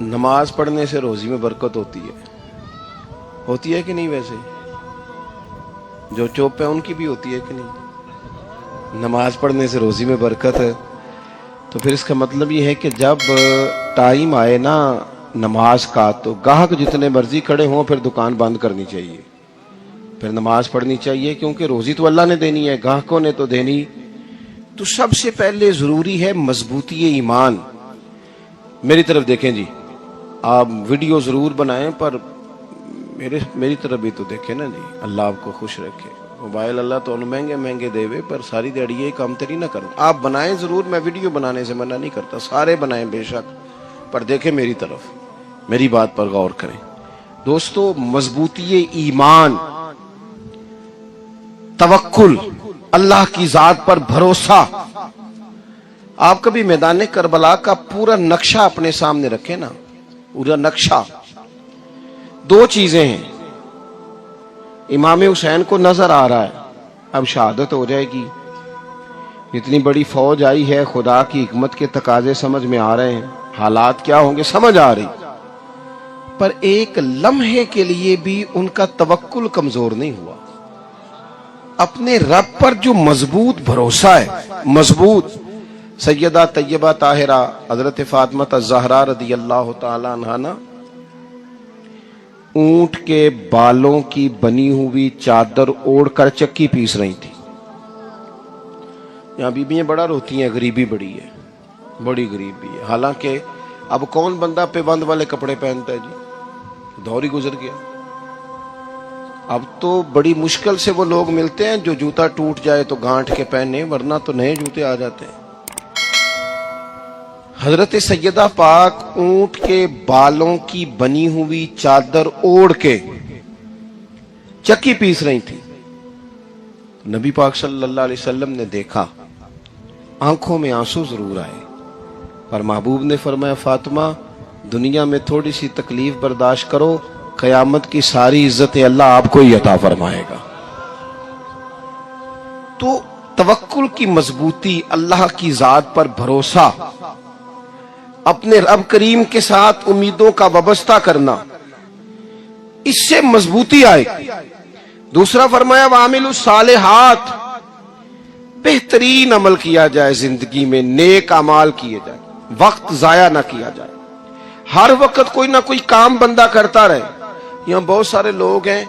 نماز پڑھنے سے روزی میں برکت ہوتی ہے کہ نہیں؟ ویسے جو چوپ ہے ان کی بھی ہوتی ہے کہ نہیں؟ نماز پڑھنے سے روزی میں برکت ہے، تو پھر اس کا مطلب یہ ہے کہ جب ٹائم آئے نا نماز کا تو گاہک جتنے مرضی کھڑے ہوں پھر دکان بند کرنی چاہیے، پھر نماز پڑھنی چاہیے، کیونکہ روزی تو اللہ نے دینی ہے، گاہکوں نے تو دینی۔ تو سب سے پہلے ضروری ہے مضبوطی ایمان۔ میری طرف دیکھیں جی، آپ ویڈیو ضرور بنائیں پر میری طرف بھی تو دیکھیں نا جی، اللہ آپ کو خوش رکھے۔ موبائل اللہ تو مہنگے مہنگے دے وے، پر ساری دیڑی یہ کام تری نہ کروں۔ آپ بنائیں ضرور، میں ویڈیو بنانے سے منع نہیں کرتا، سارے بنائیں بے شک، پر دیکھیں میری طرف، میری بات پر غور کریں۔ دوستو، مضبوطی ایمان، توکل، اللہ کی ذات پر بھروسہ۔ آپ کبھی میدان کربلا کا پورا نقشہ اپنے سامنے رکھیں نا، پورا نقشہ۔ دو چیزیں ہیں، امام حسین کو نظر آ رہا ہے اب شہادت ہو جائے گی، اتنی بڑی فوج آئی ہے، خدا کی حکمت کے تقاضے سمجھ میں آ رہے ہیں، حالات کیا ہوں گے سمجھ آ رہی، پر ایک لمحے کے لیے بھی ان کا توکل کمزور نہیں ہوا۔ اپنے رب پر جو مضبوط بھروسہ ہے، مضبوط۔ سیدہ طیبہ طاہرہ حضرت فاطمہ الزہرا رضی اللہ تعالی عنہا نا اونٹ کے بالوں کی بنی ہوئی چادر اوڑھ کر چکی پیس رہی تھی۔ یہاں بیویاں بڑا روتی ہیں، غریبی بڑی ہے، بڑی غریبی ہے، حالانکہ اب کون بندہ پیبند والے کپڑے پہنتا ہے جی، دور ہی گزر گیا۔ اب تو بڑی مشکل سے وہ لوگ ملتے ہیں جو جوتا ٹوٹ جائے تو گانٹھ کے پہنے، ورنہ تو نئے جوتے آ جاتے ہیں۔ حضرت سیدہ پاک اونٹ کے بالوں کی بنی ہوئی چادر اوڑھ کے چکی پیس رہی تھی۔ نبی پاک صلی اللہ علیہ وسلم نے دیکھا، آنکھوں میں آنسو ضرور آئے، پر محبوب نے فرمایا فاطمہ دنیا میں تھوڑی سی تکلیف برداشت کرو، قیامت کی ساری عزتیں اللہ آپ کو ہی عطا فرمائے گا۔ تو توکل کی مضبوطی، اللہ کی ذات پر بھروسہ، اپنے رب کریم کے ساتھ امیدوں کا وابستہ کرنا، اس سے مضبوطی آئے گی۔ دوسرا فرمایا وَعَمِلُوا الصَّالِحَاتِ، بہترین عمل کیا جائے زندگی میں، نیک اعمال کیے جائے، وقت ضائع نہ کیا جائے، ہر وقت کوئی نہ کوئی کام بندہ کرتا رہے۔ یہاں بہت سارے لوگ ہیں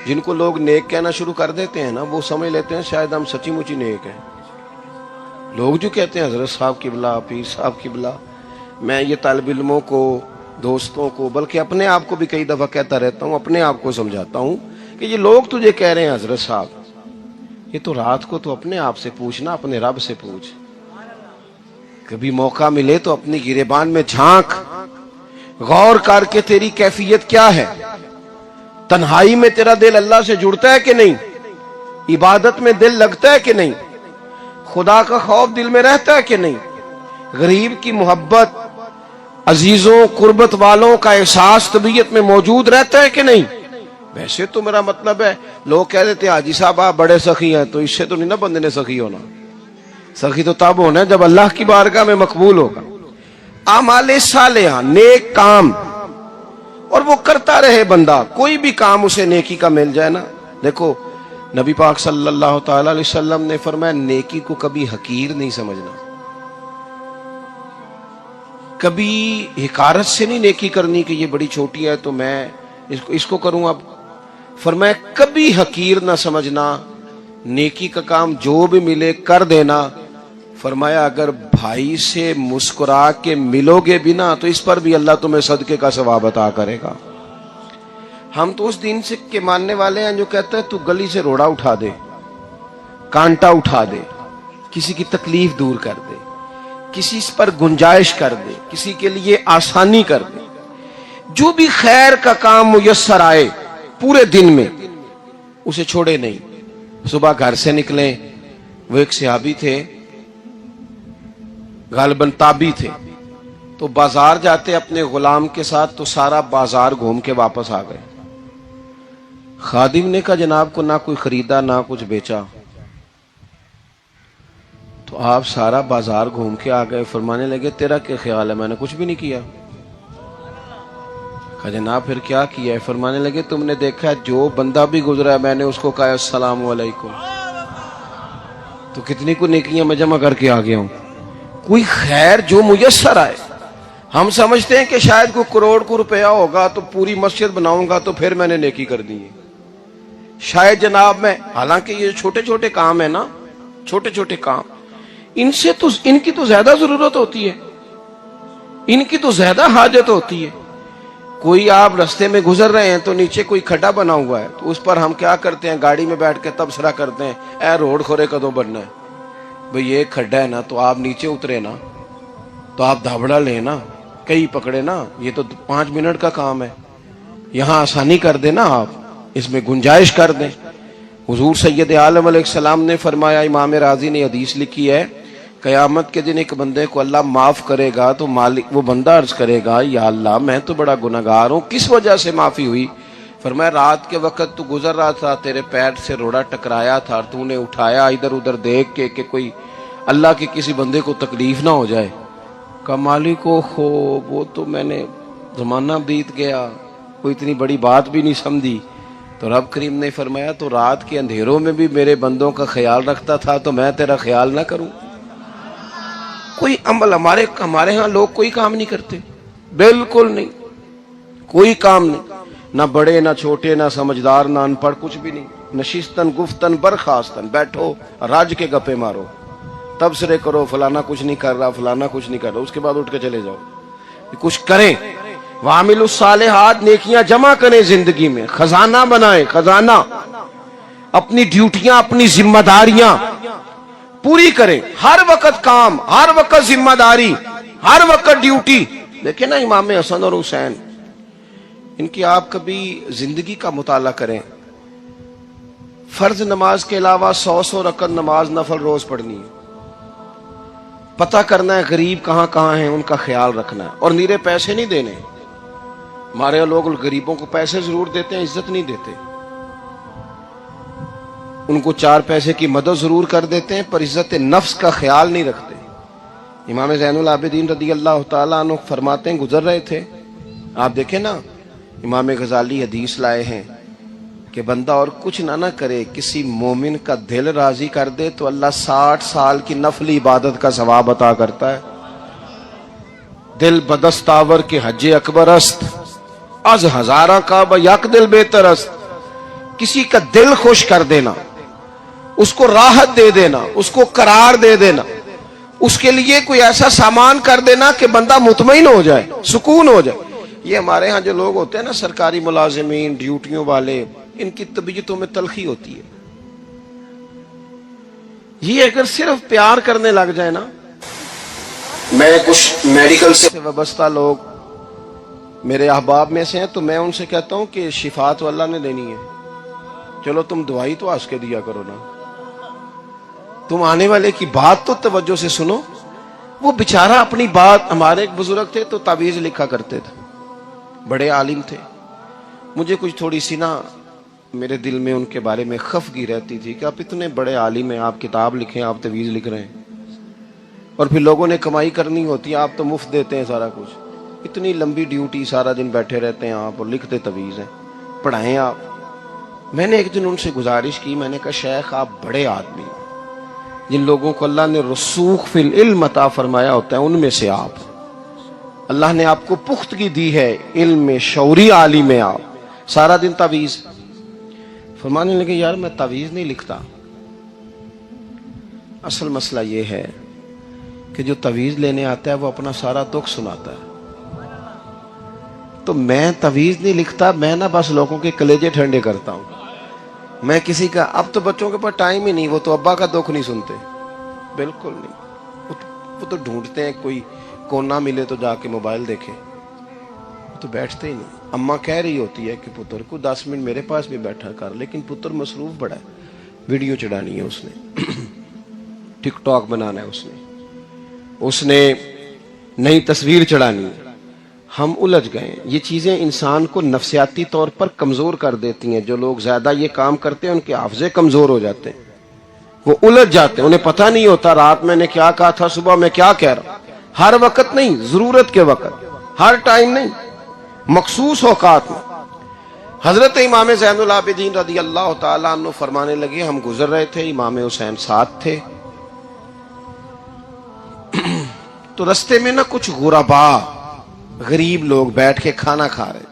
جن کو لوگ نیک کہنا شروع کر دیتے ہیں نا، وہ سمجھ لیتے ہیں شاید ہم سچی مچی نیک ہیں۔ لوگ جو کہتے ہیں حضرت صاحب قبلہ، پیر صاحب قبلہ، میں یہ طالب علموں کو، دوستوں کو، بلکہ اپنے آپ کو بھی کئی دفعہ کہتا رہتا ہوں، اپنے آپ کو سمجھاتا ہوں کہ یہ لوگ تجھے کہہ رہے ہیں حضرت صاحب، یہ تو رات کو تو اپنے آپ سے پوچھنا، اپنے رب سے پوچھ۔ کبھی موقع ملے تو اپنی گریبان میں جھانک، غور کر کے تیری کیفیت کیا ہے، تنہائی میں تیرا دل اللہ سے جڑتا ہے کہ نہیں، عبادت میں دل لگتا ہے کہ نہیں، خدا کا خوف دل میں رہتا ہے کہ نہیں، غریب کی محبت، عزیزوں قربت والوں کا احساس طبیعت میں موجود رہتا ہے کہ نہیں۔ ویسے تو میرا مطلب ہے، لوگ کہہ دیتے ہیں حاجی صاحب آپ بڑے سخی ہیں، تو اس سے تو نہیں نا بندے نے سخی ہونا، سخی تو تب ہونا ہے جب اللہ کی بارگاہ میں مقبول ہوگا۔ اعمال صالحہ، نیک کام، اور وہ کرتا رہے بندہ، کوئی بھی کام اسے نیکی کا مل جائے نا۔ دیکھو نبی پاک صلی اللہ تعالی علیہ وسلم نے فرمایا نیکی کو کبھی حقیر نہیں سمجھنا، کبھی حقارت سے نہیں نیکی کرنی کہ یہ بڑی چھوٹی ہے تو میں اس کو کروں۔ اب فرمایا کبھی حقیر نہ سمجھنا، نیکی کا کام جو بھی ملے کر دینا۔ فرمایا اگر بھائی سے مسکرا کے ملو گے بھی نا تو اس پر بھی اللہ تمہیں صدقے کا ثواب عطا کرے گا۔ ہم تو اس دین سے کے ماننے والے ہیں جو کہتا ہے تو گلی سے روڑا اٹھا دے، کانٹا اٹھا دے، کسی کی تکلیف دور کر دے، کسی پر گنجائش کر دے، کسی کے لیے آسانی کر دے، جو بھی خیر کا کام میسر آئے پورے دن میں اسے چھوڑے نہیں۔ صبح گھر سے نکلیں، وہ ایک صحابی تھے، غالباً تابعی تھے، تو بازار جاتے اپنے غلام کے ساتھ تو سارا بازار گھوم کے واپس آ گئے۔ خادم نے کہا جناب کو نہ کوئی خریدا نہ کچھ بیچا، تو آپ سارا بازار گھوم کے آ گئے۔ فرمانے لگے تیرا کیا خیال ہے، میں نے کچھ بھی نہیں کیا۔ کہا جناب پھر کیا کیا ہے؟ فرمانے لگے تم نے دیکھا ہے جو بندہ بھی گزرا ہے میں نے اس کو کہا السلام علیکم، تو کتنی کو نیکیاں میں جمع کر کے آ گیا ہوں۔ کوئی خیر جو میسر آئے، ہم سمجھتے ہیں کہ شاید کوئی کروڑ کو روپیہ ہوگا تو پوری مسجد بناؤں گا تو پھر میں نے نیکی کر دی ہے، شاید جناب میں، حالانکہ یہ چھوٹے چھوٹے کام ہیں نا، چھوٹے چھوٹے کام، ان کی تو زیادہ ضرورت ہوتی ہے، ان کی تو زیادہ حاجت ہوتی ہے۔ کوئی آپ رستے میں گزر رہے ہیں تو نیچے کوئی کھڈا بنا ہوا ہے تو اس پر ہم کیا کرتے ہیں، گاڑی میں بیٹھ کے تبصرہ کرتے ہیں اے روڈ کھورے کدو بننا ہے، بھئی یہ کھڈا ہے نا تو آپ نیچے اترے نا، تو آپ دھابڑا لیں نا، کئی پکڑے نا، یہ تو 5 منٹ کا کام ہے، یہاں آسانی کر دیں نا، آپ اس میں گنجائش کر دیں۔ حضور سید عالم علیہ السلام نے فرمایا، امام راضی نے حدیث لکھی ہے، قیامت کے دن ایک بندے کو اللہ معاف کرے گا تو مالک وہ بندہ عرض کرے گا یا اللہ میں تو بڑا گنہگار ہوں، کس وجہ سے معافی ہوئی؟ فرمایا رات کے وقت تو گزر رہا تھا، تیرے پیر سے روڑا ٹکرایا تھا اور تو نے اٹھایا ادھر ادھر دیکھ کے کہ کوئی اللہ کے کسی بندے کو تکلیف نہ ہو جائے۔ کہ مالک کو وہ تو میں نے زمانہ بیت گیا، کوئی اتنی بڑی بات بھی نہیں سمجھی۔ تو رب کریم نے فرمایا تو رات کے اندھیروں میں بھی میرے بندوں کا خیال رکھتا تھا تو میں تیرا خیال نہ کروں؟ کوئی عمل ہمارے ہاں لوگ کوئی کام نہیں کرتے، بالکل نہیں، کوئی کام نہیں، نہ بڑے نہ چھوٹے نہ سمجھدار نہ ان پڑھ، کچھ بھی نہیں، نشستن گفتن برخاستن، بیٹھو راج کے گپے مارو، تبصرے کرو فلانا کچھ نہیں کر رہا، فلانا کچھ نہیں کر رہا، اس کے بعد اٹھ کے چلے جاؤ، کچھ کریں۔ وعملوا الصالحات، نیکیاں جمع کریں زندگی میں، خزانہ بنائیں، خزانہ، اپنی ڈیوٹیاں اپنی ذمہ داریاں پوری کریں، ہر وقت کام، ہر وقت ذمہ داری، ہر وقت ڈیوٹی۔ دیکھیں نا امام حسن اور حسین، ان کی آپ کبھی زندگی کا مطالعہ کریں، فرض نماز کے علاوہ 100 رکعت نماز نفل روز پڑھنی ہے، پتہ کرنا ہے غریب کہاں کہاں ہیں، ان کا خیال رکھنا ہے، اور نیرے پیسے نہیں دینے۔ ہمارے لوگ غریبوں کو پیسے ضرور دیتے ہیں، عزت نہیں دیتے، ان کو 4 پیسے کی مدد ضرور کر دیتے ہیں پر عزت نفس کا خیال نہیں رکھتے۔ امام زین العابدین رضی اللہ تعالیٰ عنہ فرماتے ہیں، گزر رہے تھے، آپ دیکھیں نا امام غزالی حدیث لائے ہیں کہ بندہ اور کچھ نہ کرے، کسی مومن کا دل راضی کر دے تو اللہ 60 سال کی نفلی عبادت کا ثواب عطا کرتا ہے۔ دل بدستاور کے حج اکبر است، از ہزارہ کعبہ یک دل بہتر است۔ کسی کا دل خوش کر دینا، اس کو راحت دے دینا، اس کو قرار دے دینا، اس کے لیے کوئی ایسا سامان کر دینا کہ بندہ مطمئن ہو جائے، سکون ہو جائے۔ یہ ہمارے ہاں جو لوگ ہوتے ہیں نا، سرکاری ملازمین، ڈیوٹیوں والے، ان کی طبیعتوں میں تلخی ہوتی ہے۔ یہ اگر صرف پیار کرنے لگ جائے نا، میں کچھ میڈیکل سے وابستہ لوگ میرے احباب میں سے ہیں تو میں ان سے کہتا ہوں کہ شفا تو اللہ نے دینی ہے، چلو تم دعائی تو ہنس کے دیا کرو نا، تم آنے والے کی بات تو توجہ سے سنو۔ وہ بیچارہ اپنی بات، ہمارے ایک بزرگ تھے تو تعویذ لکھا کرتے تھے، بڑے عالم تھے، مجھے کچھ تھوڑی سی نا میرے دل میں ان کے بارے میں خفگی رہتی تھی کہ آپ اتنے بڑے عالم ہیں، آپ کتاب لکھیں، آپ تعویذ لکھ رہے ہیں، اور پھر لوگوں نے کمائی کرنی ہوتی ہے، آپ تو مفت دیتے ہیں سارا کچھ، اتنی لمبی ڈیوٹی، سارا دن بیٹھے رہتے ہیں آپ اور لکھتے تعویذ ہیں، پڑھائیں آپ۔ میں نے ایک دن ان سے گزارش کی، میں نے کہا شیخ آپ بڑے آدمی ہیں، جن لوگوں کو اللہ نے رسوخ فی العلم عطا فرمایا ہوتا ہے ان میں سے آپ، اللہ نے آپ کو پختگی دی ہے علم میں، شعوری عالم میں، آپ سارا دن تعویذ۔ فرمانے لگے یار میں تعویذ نہیں لکھتا، اصل مسئلہ یہ ہے کہ جو تعویذ لینے آتا ہے وہ اپنا سارا دکھ سناتا ہے، تو میں تعویذ نہیں لکھتا، میں نہ بس لوگوں کے کلیجے ٹھنڈے کرتا ہوں، میں کسی کا، اب تو بچوں کے پاس ٹائم ہی نہیں، وہ تو ابا کا دکھ نہیں سنتے، بالکل نہیں، وہ تو ڈھونڈتے ہیں کوئی کونا ملے تو جا کے موبائل دیکھے، وہ تو بیٹھتے ہی نہیں۔ اماں کہہ رہی ہوتی ہے کہ پتر کو 10 منٹ میرے پاس بھی بیٹھا کر، لیکن پتر مصروف بڑا ہے، ویڈیو چڑھانی ہے اس نے، ٹک ٹاک بنانا ہے اس نے نئی تصویر چڑھانی ہے۔ ہم الجھ گئے، یہ چیزیں انسان کو نفسیاتی طور پر کمزور کر دیتی ہیں، جو لوگ زیادہ یہ کام کرتے ہیں ان کے حافظے کمزور ہو جاتے ہیں، وہ الجھ جاتے ہیں، انہیں پتہ نہیں ہوتا رات میں نے کیا کہا تھا، صبح میں کیا کہہ رہا، ہر وقت نہیں، ضرورت کے وقت، ہر ٹائم نہیں۔ مخصوص اوقات میں حضرت امام زین العابدین رضی اللہ تعالیٰ عنہ فرمانے لگے ہم گزر رہے تھے، امام حسین ساتھ تھے، تو رستے میں نا کچھ غربا غریب لوگ بیٹھ کے کھانا کھا رہے تھے۔